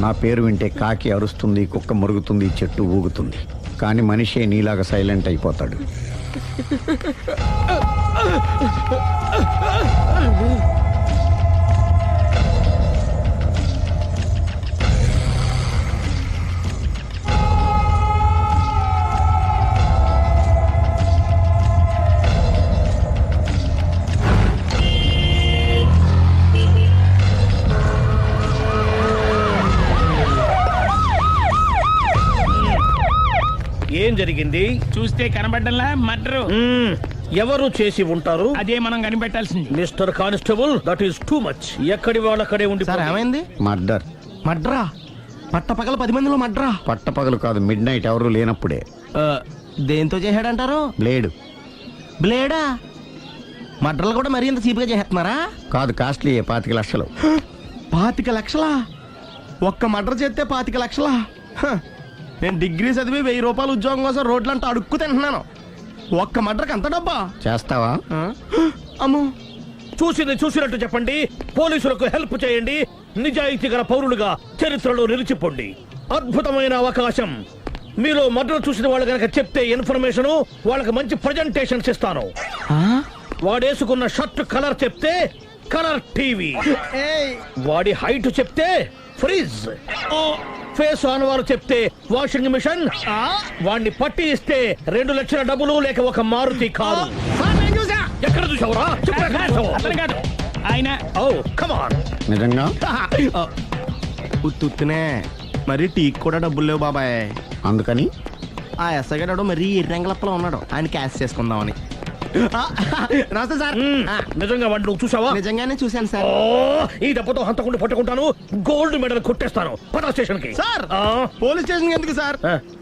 నా పేరు వింటే కాకి అరుస్తుంది, కుక్క మురుగుతుంది, చెట్టు ఊగుతుంది. కానీ మనిషే నీలాగా సైలెంట్ అయిపోతాడు. ఏం జరిగింది? చూస్తే కనబడ్డంలా మర్డరు. ఎవరు చేసి ఉంటారు? అదే మనం కనిపెట్టాల్సింది. Mister constable, that is too much. ఎక్కడి వాళ్ళక్కడే ఉండి. సార్ ఏమైంది? మర్డర్. మడ్రా? పట్టపగల 10 మందిలో మడ్రా? పట్టపగలు కాదు, మిడ్ నైట్ ఎవరు లేనప్పుడే. దేంతో చేశాడంటారు? బ్లేడు. బ్లేడా? మడ్రలు కూడా మరీ ఇంత చీప్గా చేస్తున్నారా? కాదు, కాస్ట్లీ. 25 లక్షలు. 25 లక్షలా? ఒక్క మడ్ర చేస్తే 25 లక్షలా? నేను డిగ్రీ చదివి 1000 రూపాయలు ఉద్యోగం కోసం రోడ్లంతా అడుక్కు తింటున్నాను. ఒక్క మడ్రకు అంత డబ్బా? చేస్తావా? అమ్మో. చూసినట్టు చెప్పండి. పోలీసులకు హెల్ప్ చేయండి. నిజాయితీ గల పౌరులుగా చరిత్రలో నిలిచిపోండి. అద్భుతమైన అవకాశం. మీలో మర్డర్ చూసిన వాళ్ళు కనుక చెప్తే ఇన్ఫర్మేషన్, వాళ్ళకి మంచి ప్రజెంటేషన్స్ ఇస్తాను. వాడేసుకున్న షర్ట్ కలర్ చెప్తే కలర్ టీవీ, వాడి హైట్ చెప్తే ఫ్రిజ్, ఫేస్ ఆన్ వారు చెప్తే వాషింగ్ మిషన్, వాడిని పట్టి ఇస్తే 2 లక్షల డబ్బులు లేక ఒక మారుతి కారు. ఎక్కడ చూసావురా? అతను కాదు ఆయన. Oh come on. నిజంగా? ఉత్తునే మరి టీకి కూడా డబ్బులు లేవు బాబాయ్. అందుకని ఆ ఎస్ఐ గారు మరీ ఎర్రంగలప్పలో ఉన్నాడు. ఆయన క్యాష్ చేసుకుందామని. నమస్తే సార్. నిజంగా వాడిని నువ్వు చూసావా? నిజంగానే చూశాను సార్. ఈ దెబ్బతో హంతకుండా పట్టుకుంటాను, గోల్డ్ మెడల్ కొట్టేస్తాను. పద స్టేషన్ కి. సార్, పోలీస్ స్టేషన్ ఎందుకు సార్?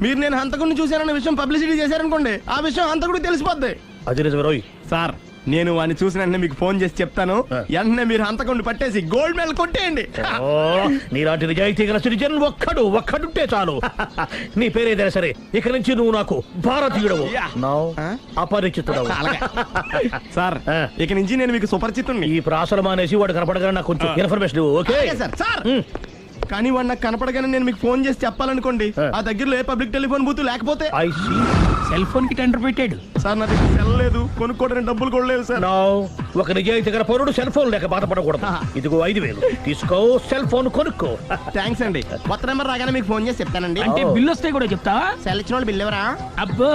మీరు నేను హంతకుడిని చూశానన్న విషయం పబ్లిసిటీ చేశారనుకోండి, ఆ విషయం హంతకుడికి తెలిసిపోద్ది. అది నిజమే రోయ్. సార్, నేను వాడిని చూసిన వెంటనే మీకు ఫోన్ చేసి చెప్తాను. వెంటనే మీరు హంతకుడిని పట్టేసి గోల్డ్ మెడల్ కొట్టేయండి. నీలాంటి నిజాయితీ గల సిటిజన్ ఒక్కడుంటే చాలు. నీ పేరేదైనా సరే, ఇక నుంచి నువ్వు నాకు భారతీయుడవు, అపరిచితుడవు. సార్, ఇక నుంచి నేను మీకు సుపరిచితుడిని. ఈ ప్రాసలు మానేసి వాడు కనపడగానే నాకు కొంచెం ఇన్ఫర్మేషన్. Okay sir. కానీ వాడు నాకు కనపడగానే నేను మీకు ఫోన్ చేసి చెప్పాలనుకోండి, ఆ దగ్గరలో ఏ పబ్లిక్ టెలిఫోన్ బూత్ లేకపోతే. సెల్ ఫోన్ కి టెండర్ పెట్టాడు సార్. నా దగ్గర సెల్ లేదు, కొనుక్కోవడానికి డబ్బులు కూడా లేవు సార్. ఒక నిజాయితీ గల పౌరుడు సెల్ ఫోన్ లేక బాధపడకూడదు. ఇదిగో 5000 తీసుకో, సెల్ ఫోన్ కొనుక్కో. థ్యాంక్స్ అండి. కొత్త నెంబర్ రాగానే మీకు ఫోన్ చేసి చెప్తానండి. అంటే బిల్ వస్తే కూడా చెప్తావా? సెల్ ఇచ్చిన వాళ్ళు బిల్ ఎవరా? అబ్బో.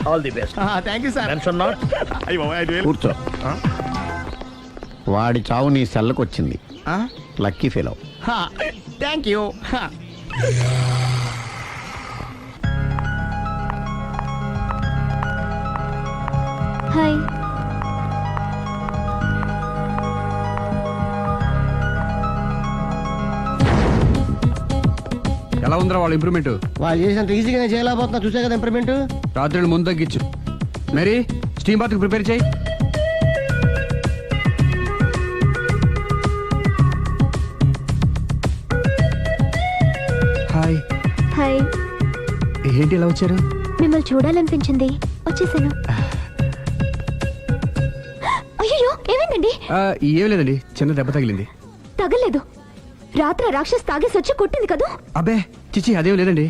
All the best. Thank you sir. Mention not. కూర్చో. వాడి చావు నీ సెల్లకు వచ్చింది. Lucky fellow. Thank you. Hi. ఎలా ఉందిరా వాళ్ళ ఇంప్రూవ్మెంట్? వాళ్ళు చేసినంత ఈజీగానే చేయలేకపోతున్నా. చూసే కదా ఇంప్రూవ్మెంట్. రాత్రి ముందు తగ్గించు. మరి స్టీమ్ బాత్ ప్రిపేర్ చేయి. హాయ్. హాయ్. ఏంటి ఎలా వచ్చారు? మిమ్మల్ని చూడాలనిపించింది, వచ్చేసాను. అయ్యో, ఏమైందండి? ఏం లేదండి, చిన్న దెబ్బ తగిలింది. తగలేదు. రాత్రి రాక్షస్ తాగేసి వచ్చి కొట్టింది కదా? అబ్బే చిచి, అదేం లేదండి.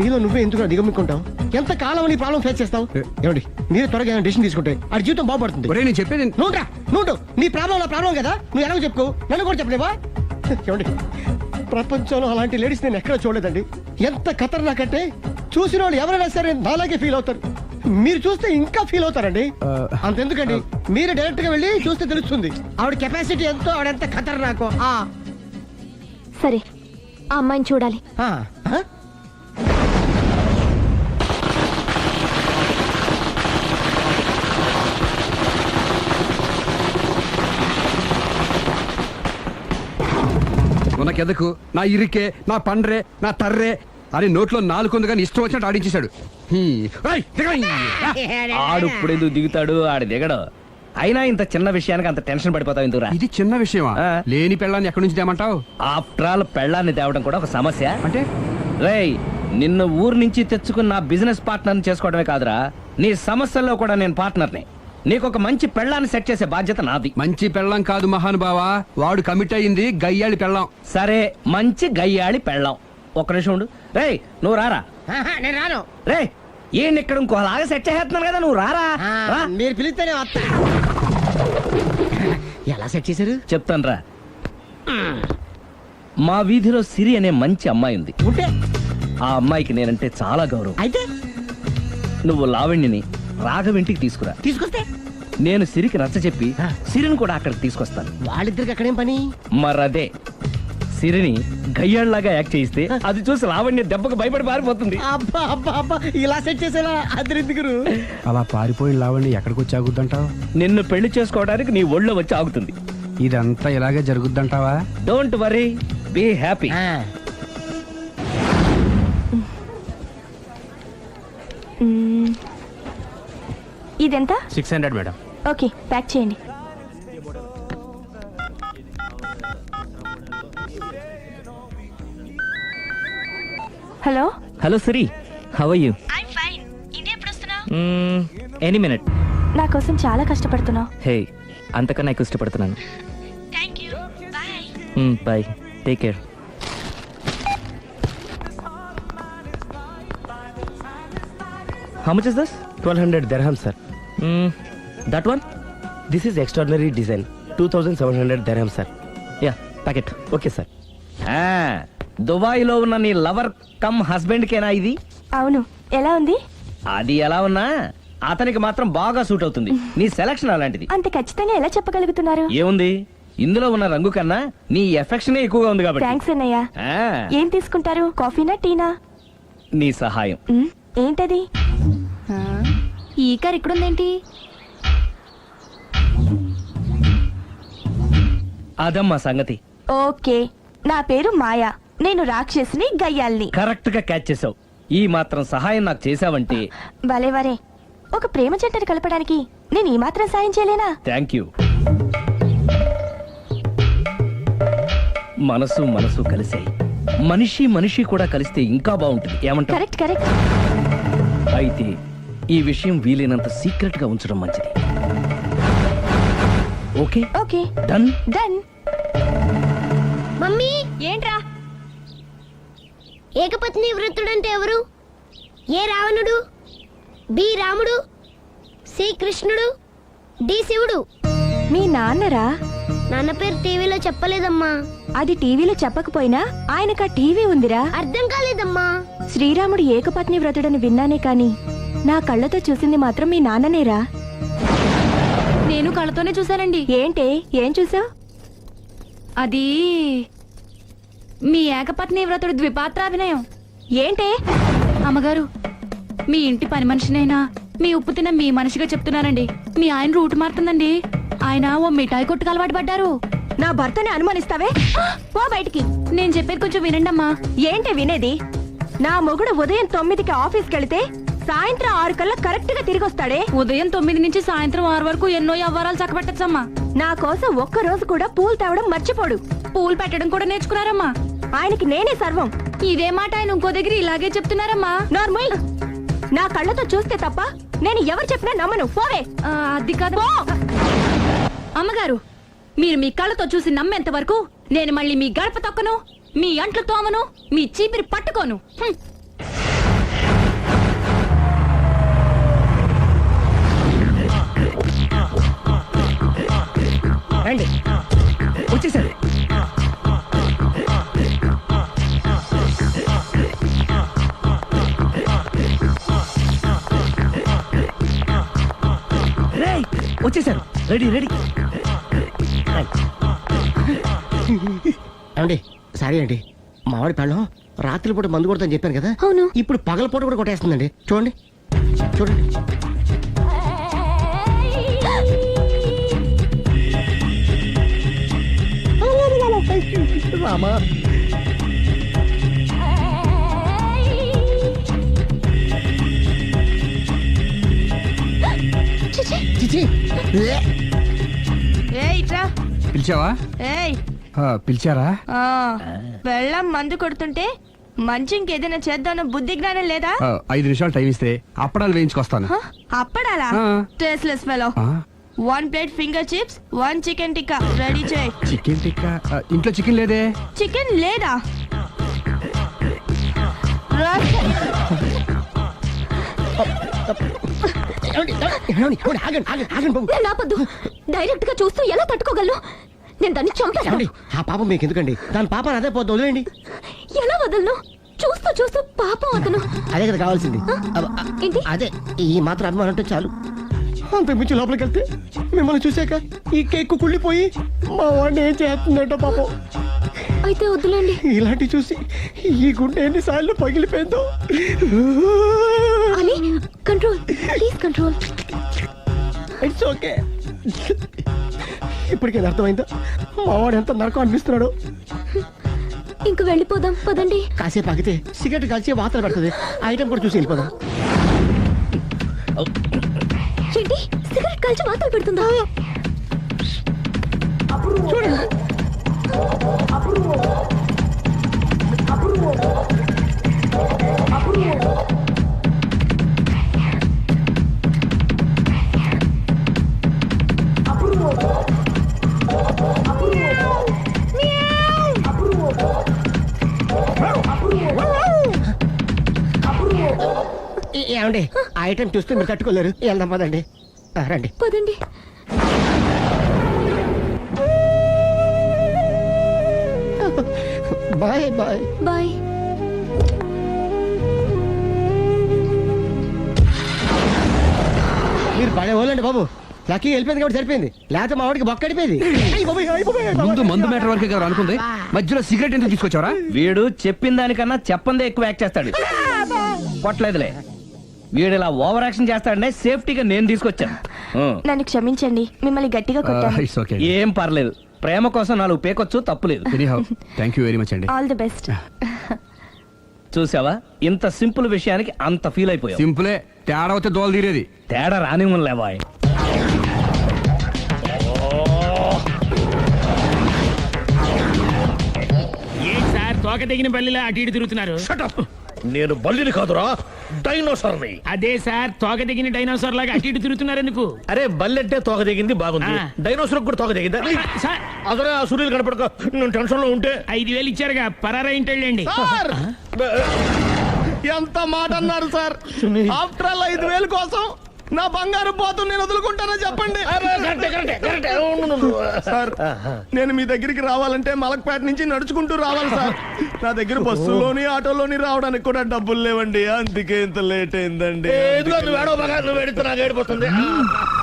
నీలో నువ్వే ఎందుకు దిగమ్ముకుంటావు? ఎంత కాలం నీ ప్రాబ్లం ఫేస్ చేస్తావు? ఏమండి, మీరు త్వరగా డెసిషన్ తీసుకుంటే ఆ జీవితం బాగుపడుతుంది. నేను చెప్పేది నువ్వు నీ ప్రాబ్లం నా ప్రాబ్లం కదా, నువ్వు ఎలా చెప్పుకో, నన్ను కూడా చెప్పలేవా? ఏమండి, ప్రపంచంలో అలాంటి లేడీస్ నేను ఎక్కడ చూడలేదండి. ఎంత ఖతర్నాకంటే చూసిన వాళ్ళు ఎవరైనా సరే నాలాగే ఫీల్ అవుతారు. మీరు చూస్తే ఇంకా ఫీల్ అవుతారండి. అంతెందుకండి, మీరు డైరెక్ట్ గా వెళ్ళి చూస్తే తెలుస్తుంది ఆవిడ కెపాసిటీ ఎంతో, ఆవిడెంత ఖతర్నాకో. సరే, ఆ అమ్మాయిని చూడాలి. నాకెదకు, నా ఇరికే, నా పండ్రే, నా తర్రే అని నోట్లో 4 ఉంది కానీ ఇష్టం వచ్చినట్టు ఆడించేశాడు. ఆడు ఇప్పుడు ఎందుకు దిగుతాడు? ఆడు దిగడు. అయినా ఇంత చిన్న విషయానికి అంత టెన్షన్ పడిపోతావు ఎందుకురా? ఇది చిన్న విషయమా? లేని పెళ్ళాన్ని ఎక్కడి నుంచి తేమంటావు? ఆఫ్టర్ ఆల్ పెళ్ళాన్ని తేవడం కూడా ఒక సమస్య. అంటే రేయ్, నిన్ను ఊరు నుంచి తెచ్చుకున్న నా బిజినెస్ పార్ట్నర్ చేసుకోవడమే కాదురా, నీ సమస్యల్లో కూడా నేను పార్ట్నర్ని. నీకు ఒక మంచి పెళ్ళాన్ని సెట్ చేసే బాధ్యత నాది. మంచి పెళ్ళం కాదు మహానుభావా, వాడు కమిట్ అయింది గయ్యాళి పెళ్ళం. సరే, మంచి గయ్యాళి పెళ్ళాం. ఒక్క నిమిషం ఉండు. రేయ్ నువ్వు రారా. నేను రాను. రే ఈయన ఇక్కడ ఇంకోలాగా సెట్ చేస్తున్నాను కదా, నువ్వు రారా. రా. మీరు పిలిస్తేనే వస్తా. ఎలా సెట్ చేశారు? చెప్తాను రా. మా వీధిలో సిరి అనే మంచి అమ్మాయి ఉంది. ఉంటే ఆ అమ్మాయికి నేనంటే చాలా గౌరవం. అయితే నువ్వు లావణ్యని రాఘవింటికి తీసుకురా. తీసుకొస్తే నేను సిరికి నచ్చ చెప్పి సిరిని కూడా అక్కడికి తీసుకొస్తాను. వాళ్ళిద్దరికి అక్కడేం పని? మరదే సిరిని గయ్యాళ్ళలాగా యాక్ట్ చేయిస్తే అది చూసి లావణ్య దెబ్బకు భయపడి పారిపోతుంది. అబ్బా అబ్బా అబ్బా, ఇలా సెట్ చేసేలా అద్దరెందుకు? అలా పారిపోయిన లావణ్ణి ఎక్కడికి వచ్చి ఆగుద్దంటావు? నిన్ను పెళ్లి చేసుకోవడానికి నీ ఒళ్ళో వచ్చి ఆగుతుంది. ఇదంతా ఇలాగే జరుగుద్దంటావా? Don't worry, be happy. ఇదెంత? 600 మేడం. ఓకే, ప్యాక్ చేయండి. Hello. Hello Siri, how are you? Any minute. నా కోసం చాలా కష్టపడుతున్నావు. హే, అంతకన్నా ఎక్కువ ఇష్టపడుతున్నాను. Bye, take care. How much is this? 1200 dirham, sir. That one? This is extraordinary design. 2700 dirham, sir. Yeah, packet. Okay, sir. దుబాయ్లో ఉన్న నీ లవర్ కమ్ హస్బెండ్ కేనా ఇది? అవును. ఎలా ఉంది? అది ఎలా ఉన్నా అతనికి మాత్రం బాగా సూట్ అవుతుంది. నీ సెలక్షన్ అలాంటిది. అంత ఖచ్చితంగా ఎలా చెప్పగలుగుతున్నారు? ఏముంది, ఇందులో ఉన్న రంగు కన్నా నీ ఎఫెక్షనే ఎక్కువగా ఉంది కాబట్టి. థ్యాంక్స్ అన్నయ్య. ఆ, ఏం తీసుకుంటారు? కాఫీనా టీనా? నీ సహాయం. ఏంటది? ఈ కార్ ఇక్కడుందేంటి? అదమ్మా సంగతి. ఓకే, నా పేరు మాయా. నేను రాక్షసిని, గయ్యాల్ని. కరెక్ట్ గా క్యాచ్ చేసావు. ఈ మాత్రం సహాయం నాకు చేసావంటే. భలే వరే. ఒక ప్రేమ జంటను కలపడానికి నేను ఈ మాత్రం సాయం చేయలేనా? Thank you. మనసు మనసు కలిసాయి. మనిషి మనిషి కూడా కలిస్తే ఇంకా బాగుంటుంది. ఏమంటావు? Correct correct. అయితే ఈ విషయం వీలైనంత సీక్రెట్ గా ఉంచడం మంచిది. Okay okay, done. Done. Mummy, ఏంట్రా? ఏకపత్ని వృత్తుడంటే ఎవరు? ఏ రావణుడు, బి రాముడు, సి కృష్ణుడు, డి శివుడు. మీ నాన్నరా? నాన్న పేరు టీవీలో చెప్పలేదమ్మా. అది టీవీలో చెప్పకపోయినా ఆయనకా టీవీ ఉందిరా. అర్థం కాలేదమ్మా. శ్రీరాముడు ఏకపత్ని వ్రతుడని విన్నానే కాని నా కళ్ళతో చూసింది మాత్రం మీ నాన్ననేరా. నేను కళ్ళతోనే చూశానండి. ఏంటే, ఏం చూసావు? అది మీ ఏకపత్ని వ్రతుడు ద్విపాత్రాభినయం. ఏంటే? అమ్మగారు, మీ ఇంటి పని మనిషినైనా మీ ఉప్పు తిన్న మీ మనిషిగా చెప్తున్నానండి. మీ ఆయన రూట్ మారుతుందండి. ఆయన ఓ మిఠాయి కొట్టుకు అలవాటు పడ్డారు. నా భర్తని అనుమానిస్తావే? పో బయటికి. నేను చెప్పేది కొంచెం వినండమ్మా. ఏంటే వినేది? నా మొగుడు ఉదయం 9కి ఆఫీస్కి వెళితే సాయంత్రం 6 కల్లా కరెక్ట్ గా తిరిగి వస్తాడే. ఉదయం 9 నుంచి సాయంత్రం 6 వరకు ఎన్నో వ్యవహారాలు చక్కబెట్టచ్చమ్మా. నా కోసం ఒక్క రోజు కూడా పూలు తేవడం మర్చిపోడు. పూలు పెట్టడం కూడా నేర్చుకున్నారమ్మా. ఆయనకి నేనే సర్వం. ఇదే మాట ఆయన ఇంకో దగ్గర ఇలాగే చెప్తున్నారమ్మా. నార్మల్. నా కళ్ళతో చూస్తే తప్ప నేను ఎవరు చెప్పినా నమ్మను. పోవే. అది కాదు అమ్మగారు, మీరు మీ కళ్ళతో చూసి నమ్మేంత వరకు నేను మళ్ళీ మీ గడప తొక్కను, మీ అంట్లు తోమను, మీ చీపిరి పట్టుకోను. రండి, వచ్చేసారు. రేయ్, వచ్చేసారు. Ready ready. ఏమండి, సారీ అండి, మామిడి పళ్ళం రాత్రిపూట మందు కొడతాను చెప్పాను కదా. అవును. ఇప్పుడు పగలపూట కూడా కొట్టేస్తుందండి. చూడండి చూడండి. రామా, చిచి. పిలిచావా? పిలిచారా? వెళ్ళం మందు కొడుతుంటే మంచి ఇంకేదైనా చేద్దామన్న బుద్ధి జ్ఞానం లేదా 5 నిమిషాలు టైం ఇస్తే అప్పడాలు వేయించుకొస్తాను. అప్పడాలా? ఆ. Tasteless fellow. ఆ, 1 plate finger chips, 1 chicken tikka ready చేయి. చికెన్ టిక్కా ఇంట్లో చికెన్ లేదే. చికెన్ లేదా? నేను ఆపొద్దు. డైరెక్ట్ గా చూస్తూ ఎలా తట్టుకోగలను? నేను దాన్ని చంపేస్తాను. ఆ పాపం మీకు ఎందుకండి? దాని పాప అదే పోతుంది, వదిలేండి. ఎలా వదలను? చూస్తూ చూస్తూ పాపం అతను. అదే కదా కావాల్సింది. ఏంటి? అదే ఈ మాత్రం అభిమానం అంటే చాలు. అంతకు మించి లోపలికి వెళ్తే మిమ్మల్ని చూసాక ఈ కేక్ కుళ్ళిపోయి మా వాడిని ఏం చేస్తుందంటో పాపం. అయితే వద్దులేండి. ఇలాంటి చూసి ఈ గుండె ఎన్నిసార్లు పగిలిపోయిందో. అని control, please control. It's okay. ఇప్పటికే అర్థమైందా మా వాడు ఎంత నరకం అనిపిస్తున్నాడు? ఇంక వెళ్ళిపోదాం పదండి. కాసేపు ఆగితే సిగరెట్ కాల్చి వాతలు పెడుతుంది. ఆ ఐటమ్ కూడా చూసి వెళ్ళిపోదాం. ఏంటి సిగరెట్ కాల్చి వాతలు పెడుతుందా? చూడండి. ఏమండి ఆ ఐటమ్ చూస్తే మీరు తట్టుకోలేరు. వెళ్దాం పదండి. రండి పదండి. Bye bye bye. మీరు పడే వాళ్ళండి బాబు. లక్కీ వెళ్ళిపోయింది కాబట్టి సరిపోయింది, లేకపోతే మా వాడికి బొక్క అడిపోయింది. ముందు మందు మ్యాటర్ వరకే కదా అనుకుంది, మధ్యలో సిగరెట్ ఎందుకు తీసుకొచ్చావరా? వీడు చెప్పిన దానికన్నా చెప్పందే ఎక్కువ యాక్ట్ చేస్తాడు. కొట్టలేదులే, వీడు ఇలా ఓవర్ యాక్షన్ చేస్తాడనే సేఫ్టీగా నేను తీసుకొచ్చాను. నన్ను క్షమించండి, మిమ్మల్ని గట్టిగా కొట్టాను. It's okay. ఏం పర్లేదు, ప్రేమ కోసం 4 పేకొచ్చు, తప్పులేదు. Anyhow thank you very much అండి. All the best. చూసావా, ఇంత సింపుల్ విషయానికి అంత ఫీల్ అయిపోయావు. సింపులే, తేడా వస్తే దోలు తీరేది. తేడా రాని లేవాయ్. ఏంటి సార్ తోక తెగిన బల్లిలా అటు ఇటు తిరుగుతున్నారు? నేను బల్లిని కాదురా, డైనోసార్ని. అదే సార్ తోక తెగిన డైనోసార్ లాగా అటు ఇటు తిరుగుతున్నారు ఎందుకు? అరే బల్లెట్టే తోక దిగింది బాగుంది, ఆ. డైనోసార్ కూడా తోక దిగిందా? సార్ అదరే ఆ సూర్యులు కనపడక నేను టెన్షన్ లో ఉంటే 5,000 ఇచ్చారుగా, పరారా ఇంటండి. ఎంత మాట అన్నారు సార్? ఆఫ్టర్ ఆల్ 5,000 కోసం నా బంగారు పోతు నేను వదులుకుంటానో చెప్పండి. సార్ నేను మీ దగ్గరికి రావాలంటే మలక్పేట నుంచి నడుచుకుంటూ రావాలి సార్. నా దగ్గర బస్సులోని ఆటోలోని రావడానికి కూడా డబ్బులు లేవండి, అందుకే ఇంత లేట్ అయిందండి.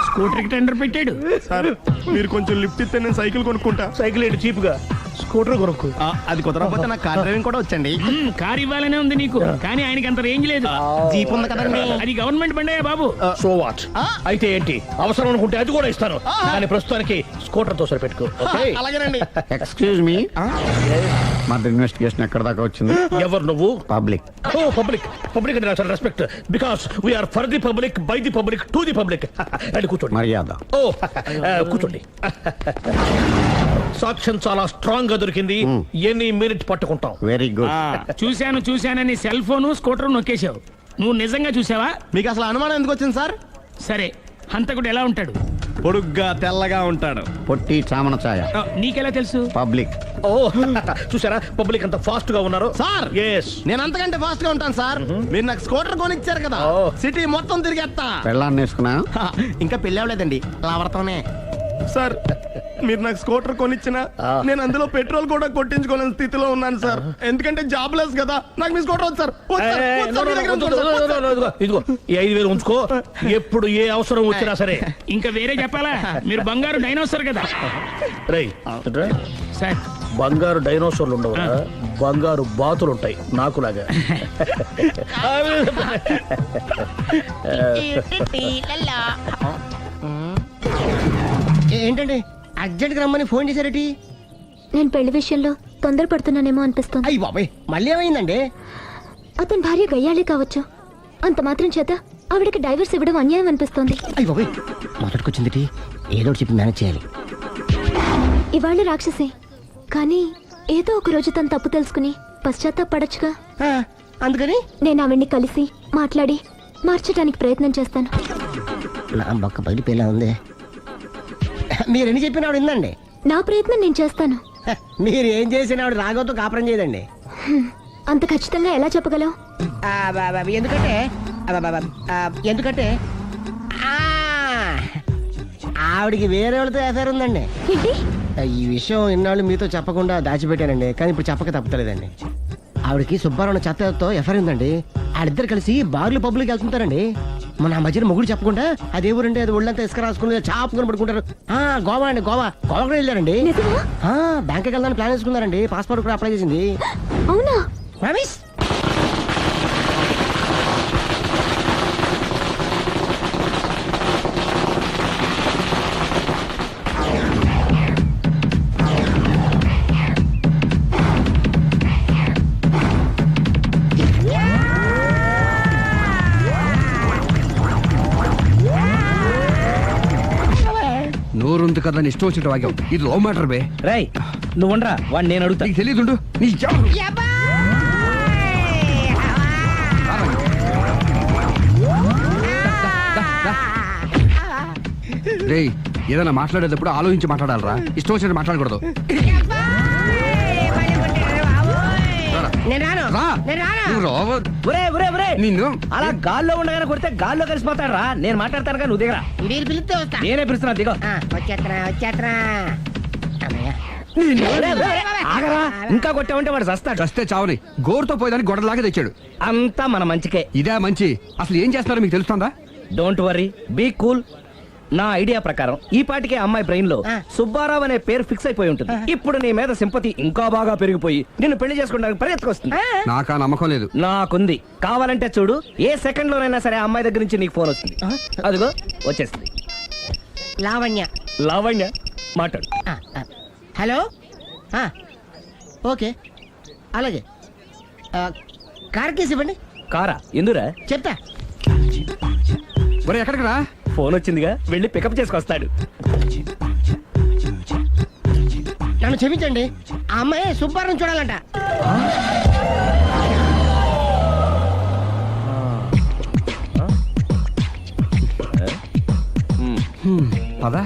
స్కూటర్ కి టెండర్ పెట్టాడు. సార్ మీరు కొంచెం లిఫ్ట్ ఇస్తే నేను సైకిల్ కొనుక్కుంటా. సైకిల్ ఏంటి చీప్ గా, స్కూటర్ కొనుక్కు. అది కుదరకపోతే నాకు కార్ డ్రైవింగ్ కూడా వచ్చండి. కారు ఇవ్వాలనే ఉంది నీకు, కానీ ఆయనకి అంత రేంజ్ లేదు. జీప్ ఉంది కదండి. అది గవర్నమెంట్ బండయా బాబు. So what? అయితే ఏంటి, అవసరం అనుకుంటే అది కూడా ఇస్తాను, కానీ ప్రస్తుతానికి స్కూటర్ తో సరిపెట్టుకో. అలాగేనండి. ఎక్స్క్యూజ్ మీ, మర్డర్ ఇన్వెస్టిగేషన్ ఎక్కడ దాకా వచ్చింది? ఎవరు నువ్వు? పబ్లిక్. ఓ పబ్లిక్. పబ్లిక్ అంటే నాకు respect, because we are for the public, by the public, to the public. అని కూర్చోండి. మర్యాద. ఓ కూర్చోండి. సాక్ష్యం చాలా స్ట్రాంగ్ గా దొరికింది, ఎన్ని మినిట్ పట్టుకుంటాం. Very good. చూశానని సెల్ ఫోన్ స్కూటర్ నొక్కేశావు. నువ్వు నిజంగా చూసావా? మీకు అసలు అనుమానం ఎందుకు వచ్చింది సార్? సరే, హంతకుడు ఎలా ఉంటాడు? పొడుగ్గా తెల్లగా ఉంటాడు. పొట్టి చామన ఛాయ. నీకెలా తెలుసు? పబ్లిక్. ఓ చూసారా పబ్లిక్ అంత ఫాస్ట్ గా ఉన్నారు సార్. ఎస్, నేను అంతకంటే ఫాస్ట్ గా ఉంటాను సార్. మీరు నాకు స్కూటర్ కొనిచ్చారు కదా, సిటీ మొత్తం తిరిగేస్తా. పెళ్ళాన్ని వేసుకున్నా? ఇంకా పెళ్లి అవ్వలేదండి, లావర్తోనే. సార్ మీరు నాకు స్కూటర్ కొనిచ్చిన నేను అందులో పెట్రోల్ కూడా కొట్టించుకోలేని స్థితిలో ఉన్నాను సార్. ఎందుకంటే జాబ్ లెస్ కదా, నాకు మీ స్కూటర్ వద్దు సార్. ఇదిగో ఈ 5,000 ఉంచుకో, ఎప్పుడు ఏ అవసరం వచ్చినా సరే. ఇంకా వేరే చెప్పాలా? మీరు బంగారు డైనోసార్ కదా. రై సార్ బంగారు డైనోసార్లు ఉండవు, బంగారు బాతులు ఉంటాయి నాకులాగా. ఏంటండి అర్జెంట్ గా రమ్మని ఫోన్ చేశారటి? నేను పెళ్లి విషయంలో తొందరపడుతున్నానేమో అనిపిస్తోంది. అయ్యి బాబాయ్, మళ్ళీ ఏమైందండి? అతని భార్య గయ్యాళే కావచ్చు, అంత మాత్రం చేత ఆవిడకి డైవర్స్ ఇవ్వడం అన్యాయం అనిపిస్తోంది. అయ్యి బాబాయ్, మొదటికొచ్చింది ఏదో చెప్పి మేనేజ్ చేయాలి. ఇవాళ రాక్షసే, కానీ ఏదో ఒక రోజు తను తప్పు తెలుసుకుని పశ్చాత్తాపడొచ్చుగా. అందుకని నేను ఆవిడ్ని కలిసి మాట్లాడి మార్చడానికి ప్రయత్నం చేస్తాను. నా బొక్క పగిలిపోయేలా ఉంది. మీరు ఎన్ని చెప్పిన ఆవిడ ఇందండి. నా ప్రయత్నం నేను చేస్తాను. మీరు ఏం చేసిన ఆవిడ రాఘవతో కాపురం చేయదండి. అంత ఖచ్చితంగా ఎలా చెప్పగలవు? ఎందుకంటే ఎందుకంటే ఆవిడికి వేరే వాళ్ళతో ఎఫైర్ ఉందండి. ఏంటి? ఈ విషయం ఇన్నాళ్ళు మీతో చెప్పకుండా దాచిపెట్టానండి, కానీ ఇప్పుడు చెప్పక తప్పలేదండి. ఆవిడకి సుబ్బారావు చెత్తతో ఎఫైర్ ఉందండి. వాళ్ళిద్దరు కలిసి బార్లు పబ్లిక్ వెళ్తుంటారండి. మన ఆ మధ్యన మొగుడు చెప్పకుండా అదే ఊరండి, అది ఒళ్ళంతా ఇసుక రాసుకుని చాపుకొని పడుకుంటారు. గోవా అండి, గోవా కూడా వెళ్ళారండి. నిజమా? బ్యాంక్కి వెళ్దామని ప్లాన్ వేసుకున్నారండి. పాస్పోర్ట్ కూడా అప్లై చేసింది. అవునా? రమేష్ నోరుంది కదా ఇష్టం వచ్చినట్టు వాక్యం. ఇది లవ్ మ్యాటర్ బే. రై నువ్వు ఉండరా, వాడిని నేను అడుగుతా. నీకు తెలియదుండు నీ రే, ఏదైనా మాట్లాడేటప్పుడు ఆలోచించి మాట్లాడాలరా, ఇష్టం వచ్చినట్టు మాట్లాడకూడదు. రా. నువ్వు రావ. నిన్ను అలా గాల్లో ఉండగానే కొడితే గాల్లో కలిసిపోతాడు రా. నేను మాట్లాడతాను నువ్వు దిగరా. మీరు పిలిస్తే వస్తా. నేనే పిలుస్తున్నా, దిగో. వచ్చేత్తరా. ఆగరా, ఇంకా కొట్టామంటే వాడు చస్తాడు. చస్తే చావని గోరుతో పోయేదాన్ని గొడవలాగా తెచ్చాడు. అంతా మన మంచికే. ఇదే మంచి. అసలు ఏం చేస్తారో మీకు తెలుస్తుందా? Don't worry, be cool. నా ఐడియా ప్రకారం ఈ పాటికే అమ్మాయి బ్రెయిన్ లో సుబ్బారావు అనే పేరు ఫిక్స్ అయిపోయి ఉంటుంది. ఇప్పుడు నీ మీద సింపతి ఇంకా బాగా పెరిగిపోయి నిన్ను పెళ్లి చేసుకోవడానికి పరిగెత్తుకొస్తుంది. నాకా నమ్మకం లేదు. నాకుంది. కావాలంటే చూడు, ఏ సెకండ్ లోనైనా సరే ఆ అమ్మాయి దగ్గర నుంచి నీకు ఫోన్ వస్తుంది. అదిగో వచ్చేస్తుంది. లావణ్య. లావణ్య మాట్లాడు. హలో. ఓకే, అలాగే. కార్ కేసు ఇవ్వండి. కారా? ఎందురా? చెప్తా. ఒరే ఎక్కడికి రా? ఫోన్ వచ్చిందిగా, వెళ్ళి పికప్ చేసుకొస్తాడు. నన్ను క్షమించండి, ఆ అమ్మాయి సుబ్బారావు చూడాలంట. పదా.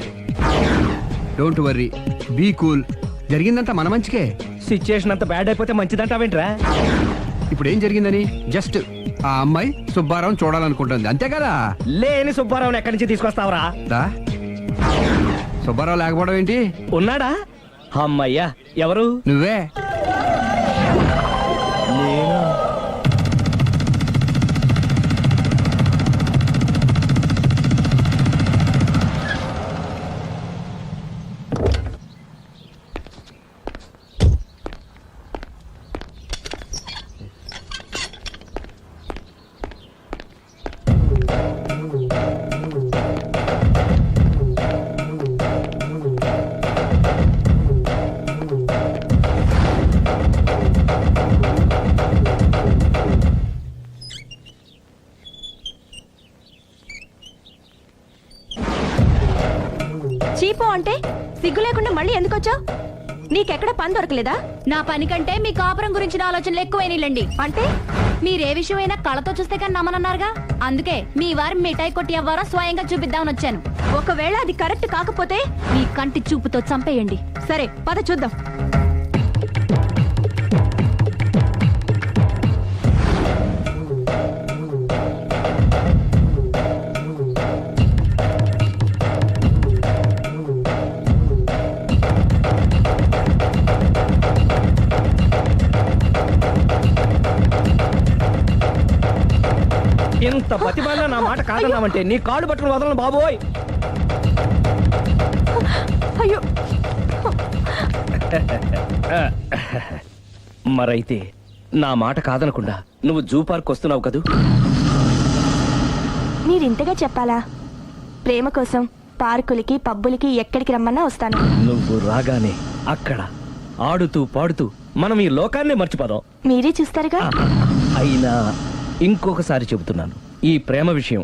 Don't worry, be cool. జరిగిందంతా మన మంచికే. సిచ్యుయేషన్ అంతా బ్యాడ్ అయిపోతే మంచిదంటావేంట్రా? ఇప్పుడు ఏం జరిగిందని జస్ట్ ఆ అమ్మాయి సుబ్బారావుని చూడాలనుకుంటుంది, అంతే కదా. లేని సుబ్బారావుని ఎక్కడి నుంచి తీసుకొస్తావరా? సుబ్బారావు లేకపోవడం ఏంటి? ఉన్నాడా? అమ్మయ్యా, ఎవరు? నువ్వే. చీపో అంటే సిగ్గు లేకుండా మళ్ళీ ఎందుకు వచ్చావు? నీకెక్కడ పని దొరకలేదా? నా పని కంటే మీ కాపురం గురించిన ఆలోచనలు ఎక్కువైనాయిలండి. అంటే మీరే విషయమైనా కళ్ళతో చూస్తే కానీ నమ్మనన్నారుగా, అందుకే మీ వారి మిఠాయి కొట్టి అవ్వారా స్వయంగా చూపిద్దామని వచ్చాను. ఒకవేళ అది కరెక్ట్ కాకపోతే మీ కంటి చూపుతో చంపేయండి. సరే పద చూద్దాం. ఇంత ప్రతిభలో నా మాట కాదన్నామంటే నీ కాళ్ళు పట్టుకుని వదలను బాబోయ్. అయ్యో, మరైతే నా మాట కాదనకుండా నువ్వు జూ పార్క్ వస్తున్నావు కదూ? మీరింతగా చెప్పాలా? ప్రేమ కోసం పార్కులకి పబ్బులకి ఎక్కడికి రమ్మన్నా వస్తాను. నువ్వు రాగానే అక్కడ ఆడుతూ పాడుతూ మనం ఈ లోకాన్ని మర్చిపోదాం. మీరే చూస్తారుగా. అయినా ఇంకొకసారి చెబుతున్నాను, ఈ ప్రేమ విషయం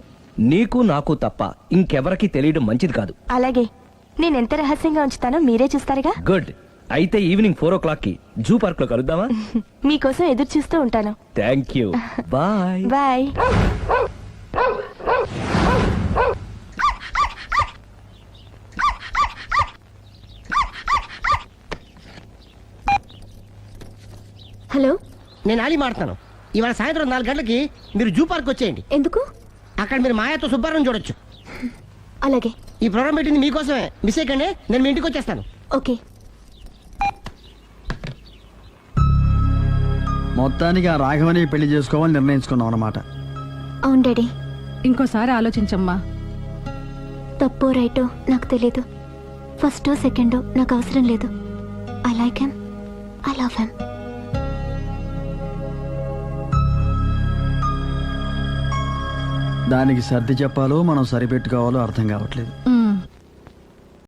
నీకు నాకు తప్ప ఇంకెవరికి తెలియడం మంచిది కాదు. అలాగే, నేనెంత రహస్యంగా ఉంచుతానో మీరే చూస్తారుగా. గుడ్. అయితే ఈవినింగ్ 4 కి జూ పార్క్ లో కలుద్దామా? మీకోసం ఎదురు చూస్తూ ఉంటాను. Thank you. Bye. Bye. Hello, నేను ఆలి మాడుతున్నాను. ఇవాళ సాయంత్రం 4 గంటలకి మీరు జూ పార్క్ వచ్చేయండి. ఎందుకు? అక్కడ మీరు మాయాతో సుబ్బారావు చూడొచ్చు. అలాగే. ఈ ప్రోగ్రామ్ పెట్టింది మీకోసమే. మిస్ అయ్యకండి, నేను మీ ఇంటికి వచ్చేస్తాను. ఓకే. మొత్తానికి ఆ రాఘవని పెళ్లి చేసుకోవాలని నిర్ణయించుకున్నాం అన్నమాట. అవును డాడీ. ఇంకోసారి ఆలోచించమ్మా. తప్పో రైటో నాకు తెలీదు. ఫస్టో సెకండో నాకు అవసరం లేదు. I like him, I love him. దానికి సర్ది చెప్పాలో మనం సరిపెట్టుకోవాలో అర్థం కావట్లేదు.